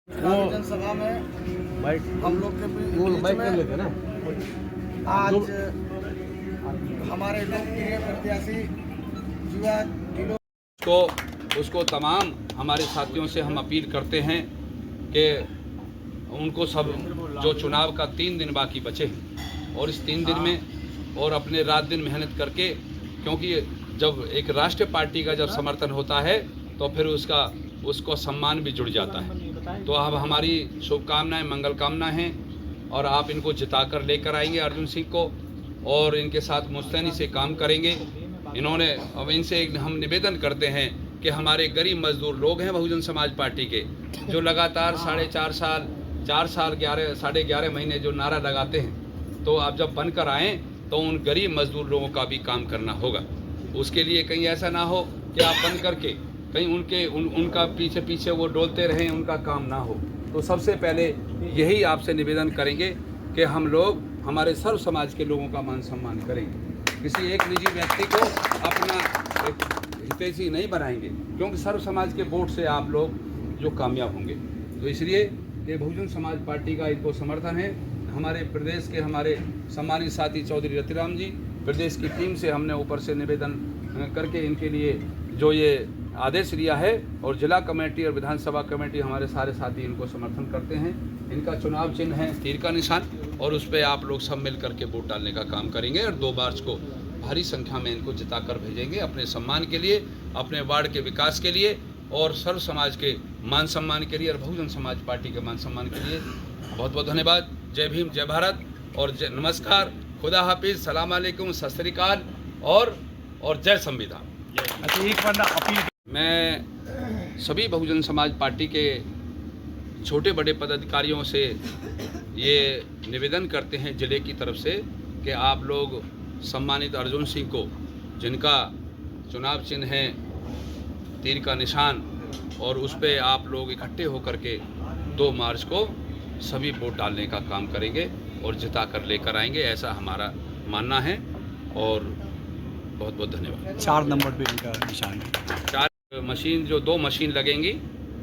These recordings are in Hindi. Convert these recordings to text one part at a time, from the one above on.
जनसभा में हम लोग के बीच में आज हमारे लोकप्रिय प्रत्याशी युवा तो उसको तमाम हमारे साथियों से हम अपील करते हैं कि उनको सब जो चुनाव का 3 दिन बाकी बचे हैं और इस 3 दिन में और अपने रात दिन मेहनत करके, क्योंकि जब एक राष्ट्रीय पार्टी का जब समर्थन होता है तो फिर उसको सम्मान भी जुड़ जाता है। तो अब हमारी शुभकामनाएं, मंगल कामना हैं और आप इनको जिताकर लेकर आएंगे अर्जुन सिंह को और इनके साथ मुस्तैदी से काम करेंगे। इन्होंने अब इनसे हम निवेदन करते हैं कि हमारे गरीब मजदूर लोग हैं बहुजन समाज पार्टी के, जो लगातार 4 साल 11.5 महीने जो नारा लगाते हैं, तो आप जब बनकर आएँ तो उन गरीब मजदूर लोगों का भी काम करना होगा। उसके लिए कहीं ऐसा ना हो कि आप बन करके कहीं उनका पीछे वो डोलते रहें, उनका काम ना हो। तो सबसे पहले यही आपसे निवेदन करेंगे कि हम लोग हमारे सर्व समाज के लोगों का मान सम्मान करेंगे, किसी एक निजी व्यक्ति को अपना हितैषी नहीं बनाएंगे, क्योंकि सर्व समाज के वोट से आप लोग जो कामयाब होंगे। तो इसलिए ये बहुजन समाज पार्टी का इनको समर्थन है। हमारे प्रदेश के हमारे सम्मानित साथी चौधरी रतिराम जी, प्रदेश की टीम से हमने ऊपर से निवेदन करके इनके लिए जो ये आदेश लिया है, और जिला कमेटी और विधानसभा कमेटी हमारे सारे साथी इनको समर्थन करते हैं। इनका चुनाव चिन्ह है तीर का निशान और उस पर आप लोग सब मिल करके वोट डालने का काम करेंगे और 2 मार्च को भारी संख्या में इनको जिताकर भेजेंगे अपने सम्मान के लिए, अपने वार्ड के विकास के लिए और सर्व समाज के मान सम्मान के लिए और बहुजन समाज पार्टी के मान सम्मान के लिए। बहुत बहुत धन्यवाद। जय भीम, जय भारत और नमस्कार, खुदा हाफिज, सलाम अलैकुम, सत श्री अकाल और जय संविधान। मैं सभी बहुजन समाज पार्टी के छोटे बड़े पदाधिकारियों से ये निवेदन करते हैं जिले की तरफ से कि आप लोग सम्मानित अर्जुन सिंह को, जिनका चुनाव चिन्ह है तीर का निशान, और उस पर आप लोग इकट्ठे होकर के 2 मार्च को सभी वोट डालने का काम करेंगे और जिता कर लेकर आएंगे, ऐसा हमारा मानना है। और बहुत बहुत धन्यवाद। 4 नंबर पे इनका निशान है। 4 मशीन, जो 2 मशीन लगेंगी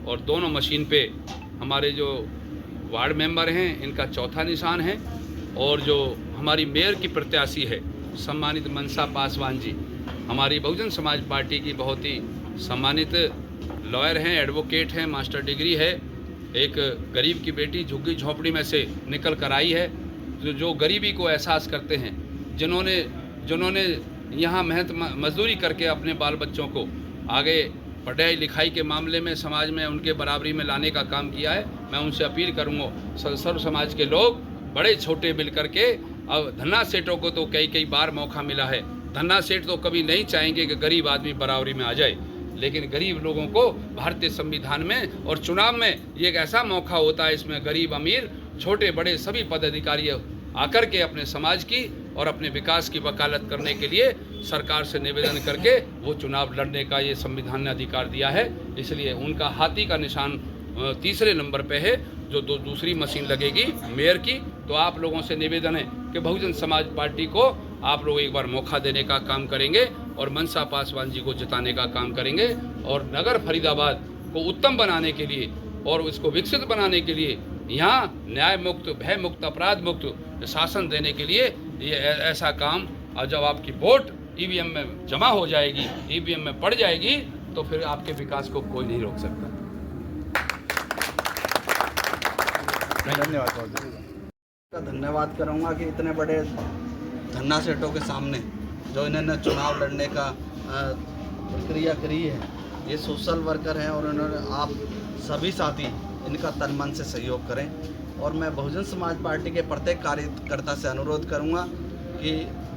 और दोनों मशीन पे हमारे जो वार्ड मेंबर हैं इनका चौथा निशान है, और जो हमारी मेयर की प्रत्याशी है सम्मानित मनसा पासवान जी, हमारी बहुजन समाज पार्टी की बहुत ही सम्मानित लॉयर हैं, एडवोकेट हैं, मास्टर डिग्री है, एक गरीब की बेटी झुग्गी झोंपड़ी में से निकल कर आई है, जो गरीबी को एहसास करते हैं, जिन्होंने यहाँ मेहनत मजदूरी करके अपने बाल बच्चों को आगे पढ़ाई लिखाई के मामले में समाज में उनके बराबरी में लाने का काम किया है। मैं उनसे अपील करूँगा, सर्व समाज के लोग बड़े छोटे मिल करके, अब धन्ना सेठों को तो कई बार मौका मिला है, धन्ना सेठ तो कभी नहीं चाहेंगे कि गरीब आदमी बराबरी में आ जाए, लेकिन गरीब लोगों को भारतीय संविधान में और चुनाव में ये एक ऐसा मौका होता है, इसमें गरीब अमीर छोटे बड़े सभी पदाधिकारी आकर के अपने समाज की और अपने विकास की वकालत करने के लिए सरकार से निवेदन करके वो चुनाव लड़ने का ये संविधान ने अधिकार दिया है। इसलिए उनका हाथी का निशान 3रे नंबर पे है, जो दूसरी मशीन लगेगी मेयर की। तो आप लोगों से निवेदन है कि बहुजन समाज पार्टी को आप लोग एक बार मौका देने का काम करेंगे और मनसा पासवान जी को जिताने का काम करेंगे, और नगर फरीदाबाद को उत्तम बनाने के लिए और इसको विकसित बनाने के लिए, यहाँ न्याय मुक्त, भय मुक्त, अपराध मुक्त शासन देने के लिए ये ऐसा काम, और जब आपकी वोट ईवीएम में जमा हो जाएगी, ईवीएम में पड़ जाएगी, तो फिर आपके विकास को कोई नहीं रोक सकता। धन्यवाद। धन्यवाद करूँगा कि इतने बड़े धन्ना सेठों के सामने जो इन्होंने चुनाव लड़ने का प्रक्रिया करी है, ये सोशल वर्कर हैं और उन्होंने, आप सभी साथी इनका तन मन से सहयोग करें। और मैं बहुजन समाज पार्टी के प्रत्येक कार्यकर्ता से अनुरोध करूंगा कि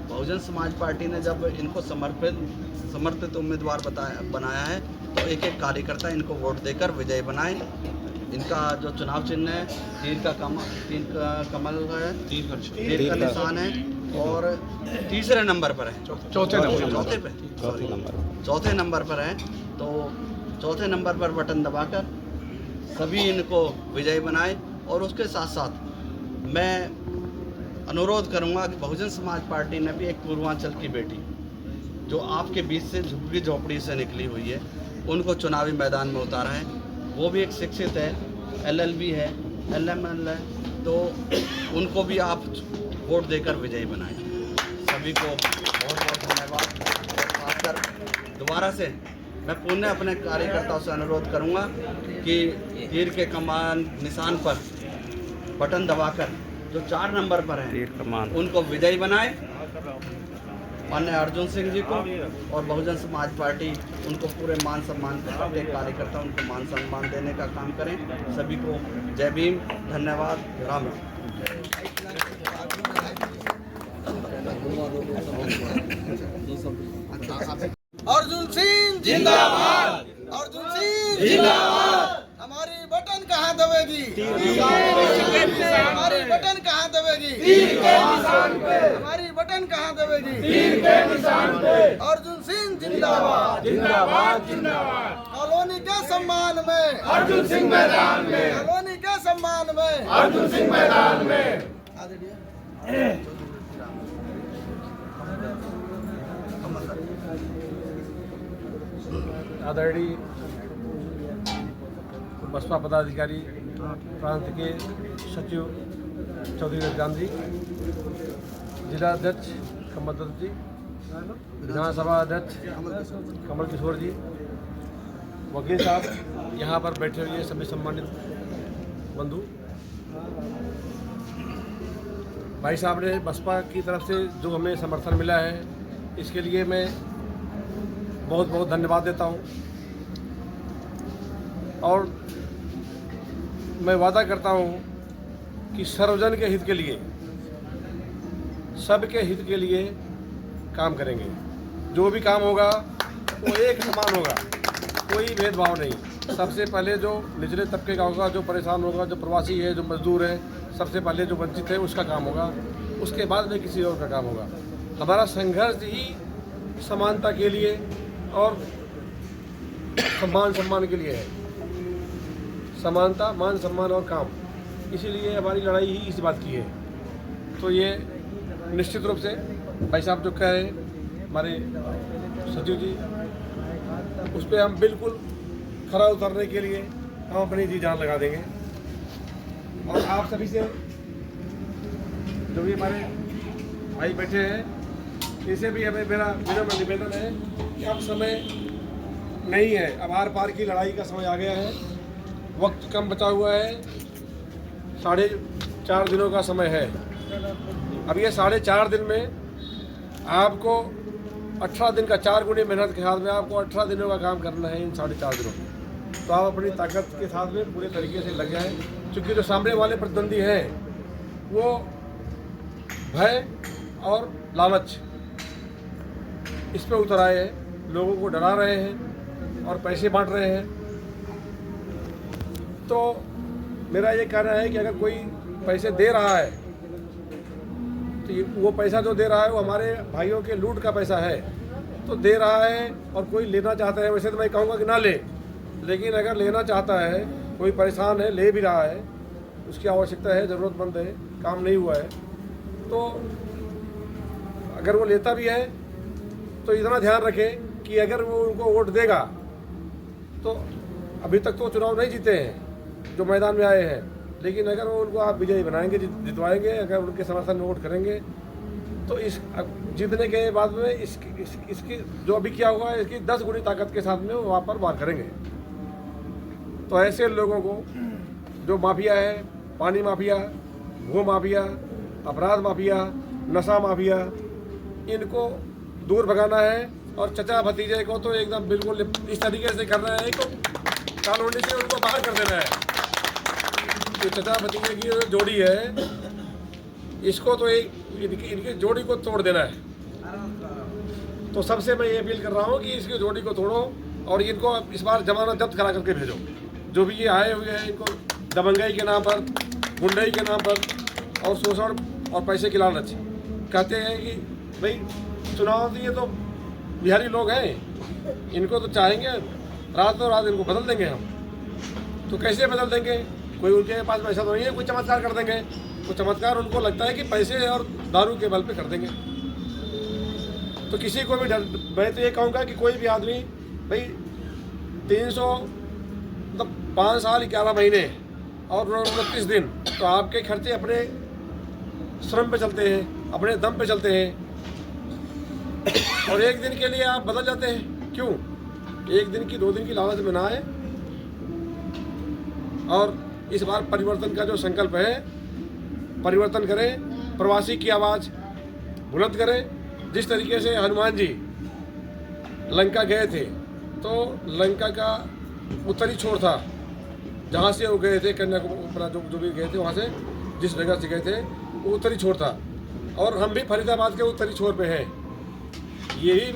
बहुजन समाज पार्टी ने जब इनको समर्पित उम्मीदवार बनाया है, तो एक एक कार्यकर्ता इनको वोट देकर विजयी बनाएं। इनका जो चुनाव चिन्ह है तीर का कमल है, तीर का निशान है और 3रे नंबर पर है, चौथे नंबर पर है। तो चौथे नंबर पर बटन दबाकर सभी इनको विजयी बनाए। और उसके साथ साथ मैं अनुरोध करूंगा कि बहुजन समाज पार्टी ने भी एक पूर्वांचल की बेटी जो आपके बीच से झुग्गी झोपड़ी से निकली हुई है, उनको चुनावी मैदान में उतारा है। वो भी एक शिक्षित है LLB है, LML है, तो उनको भी आप वोट देकर विजयी बनाएं। सभी को बहुत बहुत धन्यवाद। और खासकर दोबारा से मैं पुनः अपने कार्यकर्ताओं से अनुरोध करूंगा कि तीर के कमान निशान पर बटन दबाकर जो 4 नंबर पर हैं उनको विजयी बनाएं। माननीय अर्जुन सिंह जी को और बहुजन समाज पार्टी उनको पूरे मान सम्मान के साथ एक कार्यकर्ता उनको मान सम्मान देने का काम करें। सभी को जय भीम, धन्यवाद, राम राम। अर्जुन सिंह जिंदाबाद, अर्जुन सिंह जिंदाबाद। हमारी बटन कहाँ दबेगी? हमारी बटन कहाँ दबेगी? हमारी बटन कहाँ दबेगी? अर्जुन सिंह जिंदाबाद, जिंदाबाद, जिंदाबाद। कॉलोनी के सम्मान में अर्जुन सिंह मैदान में, कॉलोनी के सम्मान में अर्जुन सिंह मैदान में। आदरणीय बसपा पदाधिकारी प्रांत के सचिव चौधरी रघुराम जी, जिला अध्यक्ष कमल दत्त जी, विधानसभा अध्यक्ष कमल किशोर जी, वकील साहब, यहाँ पर बैठे हुए सभी सम्मानित बंधु भाई साहब ने बसपा की तरफ से जो हमें समर्थन मिला है इसके लिए मैं बहुत बहुत धन्यवाद देता हूँ। और मैं वादा करता हूँ कि सर्वजन के हित के लिए, सबके हित के लिए काम करेंगे। जो भी काम होगा वो एक समान होगा, कोई भेदभाव नहीं। सबसे पहले जो निचले तबके का होगा, जो परेशान होगा, जो प्रवासी है, जो मजदूर है, सबसे पहले जो वंचित है उसका काम होगा, उसके बाद में किसी और का काम होगा। हमारा संघर्ष ही समानता के लिए और सम्मान के लिए है। समानता, मान सम्मान और काम, इसीलिए हमारी लड़ाई ही इस बात की है। तो ये निश्चित रूप से भाई साहब जो कह रहे हैं हमारे सचिव जी, उस पर हम बिल्कुल खरा उतरने के लिए हम अपनी जी जान लगा देंगे। और आप सभी से जो भी हमारे भाई बैठे हैं, इसे भी हमें मेरा विनम्र निवेदन है कि अब समय नहीं है, अब आर पार की लड़ाई का समय आ गया है। वक्त कम बचा हुआ है, 4.5 दिनों का समय है। अब ये 4.5 दिन में आपको 18 दिन का 4 गुनी मेहनत के साथ में आपको 18 दिनों का काम करना है इन 4.5 दिनों में। तो आप अपनी ताकत के साथ में पूरे तरीके से लग जाएं, क्योंकि जो सामने वाले प्रतिद्वंदी हैं वो भय और लालच इस पे उतर आए हैं, लोगों को डरा रहे हैं और पैसे बांट रहे हैं। तो मेरा ये कहना है कि अगर कोई पैसे दे रहा है तो वो पैसा जो दे रहा है वो हमारे भाइयों के लूट का पैसा है, तो दे रहा है। और कोई लेना चाहता है, वैसे तो मैं कहूँगा कि ना ले, लेकिन अगर लेना चाहता है, कोई परेशान है, ले भी रहा है, उसकी आवश्यकता है, ज़रूरतमंद है, काम नहीं हुआ है, तो अगर वो लेता भी है तो इतना ध्यान रखे कि अगर वो उनको वोट देगा, तो अभी तक तो चुनाव नहीं जीते हैं जो मैदान में आए हैं, लेकिन अगर वो उनको आप विजयी बनाएंगे, जितवाएंगे, अगर उनके समर्थन में वोट करेंगे, तो इस जीतने के बाद में इसकी जो अभी क्या हुआ है इसकी 10 गुनी ताकत के साथ में वो वहाँ पर वार करेंगे। तो ऐसे लोगों को जो माफिया है, पानी माफिया, भू माफिया, अपराध माफिया, नशा माफिया, इनको दूर भगाना है। और चचा भतीजे को तो एकदम बिल्कुल इस तरीके से करना है कि कॉलोनी से उनको बाहर कर देना है। तो चचा भतीजे की जो जोड़ी है, इसको तो इनकी जोड़ी को तोड़ देना है। तो सबसे मैं ये अपील कर रहा हूँ कि इसकी जोड़ी को तोड़ो और इनको इस बार जमानत जब्त करा करके भेजो। जो भी ये आए हुए हैं, इनको दबंगाई के नाम पर, गुंडाई के नाम पर और शोषण और पैसे की लालच, कहते हैं कि भाई चुनाव दिए तो बिहारी लोग हैं, इनको तो चाहेंगे रातों रात इनको बदल देंगे हम। तो कैसे बदल देंगे? कोई उनके पास पैसा तो नहीं है, कोई चमत्कार कर देंगे। तो चमत्कार उनको लगता है कि पैसे और दारू के बल पे कर देंगे। तो किसी को भी मैं तो ये कहूँगा कि कोई भी आदमी भाई 300 मतलब 5 साल 11 महीने और 29 दिन, तो आपके खर्चे अपने श्रम पे चलते हैं, अपने दम पे चलते हैं, और एक दिन के लिए आप बदल जाते हैं। क्यों? एक दिन की 2 दिन की लालच में ना आए, और इस बार परिवर्तन का जो संकल्प है, परिवर्तन करें, प्रवासी की आवाज़ बुलंद करें। जिस तरीके से हनुमान जी लंका गए थे, तो लंका का उत्तरी छोर था, जहाँ से वो गए थे, कन्याकुमारी जो भी गए थे, वहाँ से जिस जगह से गए थे वो उत्तरी छोर था, और हम भी फरीदाबाद के उत्तरी छोर पे हैं, यही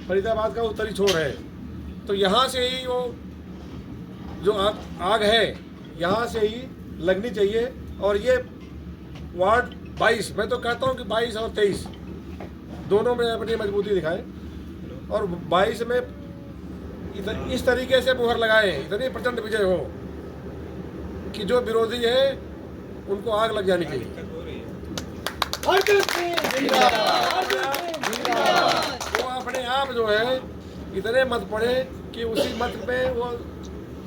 फरीदाबाद का उत्तरी छोर है। तो यहाँ से ही वो जो आग है, यहाँ से ही लगनी चाहिए। और ये वार्ड 22, मैं तो कहता हूँ कि 22 और 23 दोनों में अपनी मजबूती दिखाएं, और 22 में इस तरीके से मुहर लगाएं, इतनी प्रचंड विजय हो कि जो विरोधी है उनको आग लग जानी चाहिए। वो अपने आप जो है इतने मत पड़े कि उसी मत में वो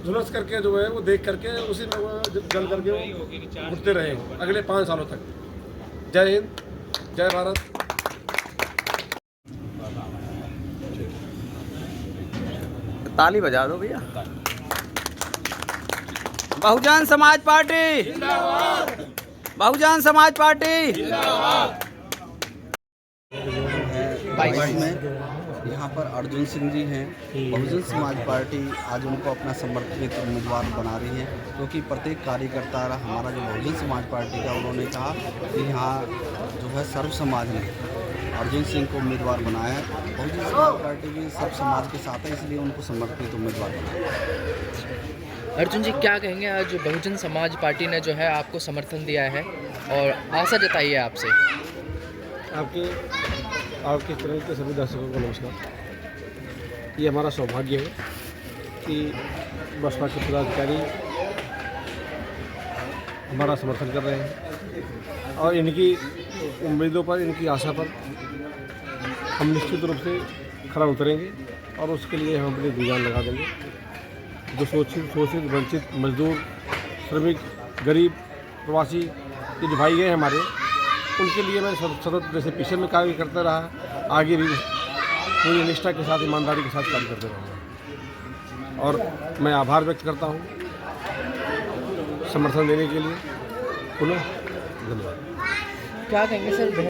झुलस करके जो है वो देख करके उसी में वो जल करके वो उठते रहे अगले 5 सालों तक। जय हिंद, जय भारत। ताली बजा दो भैया। बहुजन समाज पार्टी जिंदाबाद, बहुजन समाज पार्टी जिंदाबाद। 22 में यहाँ पर अर्जुन सिंह जी हैं, बहुजन समाज पार्टी आज उनको अपना समर्पित उम्मीदवार बना रही है, क्योंकि प्रत्येक कार्यकर्ता हमारा जो बहुजन समाज पार्टी का, उन्होंने कहा कि यहाँ जो है सर्व समाज ने अर्जुन सिंह को उम्मीदवार बनाया है। बहुजन समाज पार्टी भी सब समाज के साथ है, इसलिए उनको समर्पित उम्मीदवार बनाया। अर्जुन जी, क्या कहेंगे? आज बहुजन समाज पार्टी ने जो है आपको समर्थन दिया है और आशा जताई है आपसे। आपके चैनल के सभी दर्शकों को नमस्कार। ये हमारा सौभाग्य है कि बसपा के पदाधिकारी हमारा समर्थन कर रहे हैं, और इनकी उम्मीदों पर, इनकी आशा पर हम निश्चित रूप से खरा उतरेंगे, और उसके लिए हम अपनी जी जान लगा देंगे। जो शोषित, वंचित, मजदूर, श्रमिक, गरीब, प्रवासी, ये जो भाई हैं हमारे, उनके लिए मैं सतत जैसे पीछे में कार्य करता रहा, आगे भी पूरी निष्ठा के साथ, ईमानदारी के साथ कार्य करते रहूँगा। और मैं आभार व्यक्त करता हूँ समर्थन देने के लिए। पुनः धन्यवाद। क्या कहेंगे सर?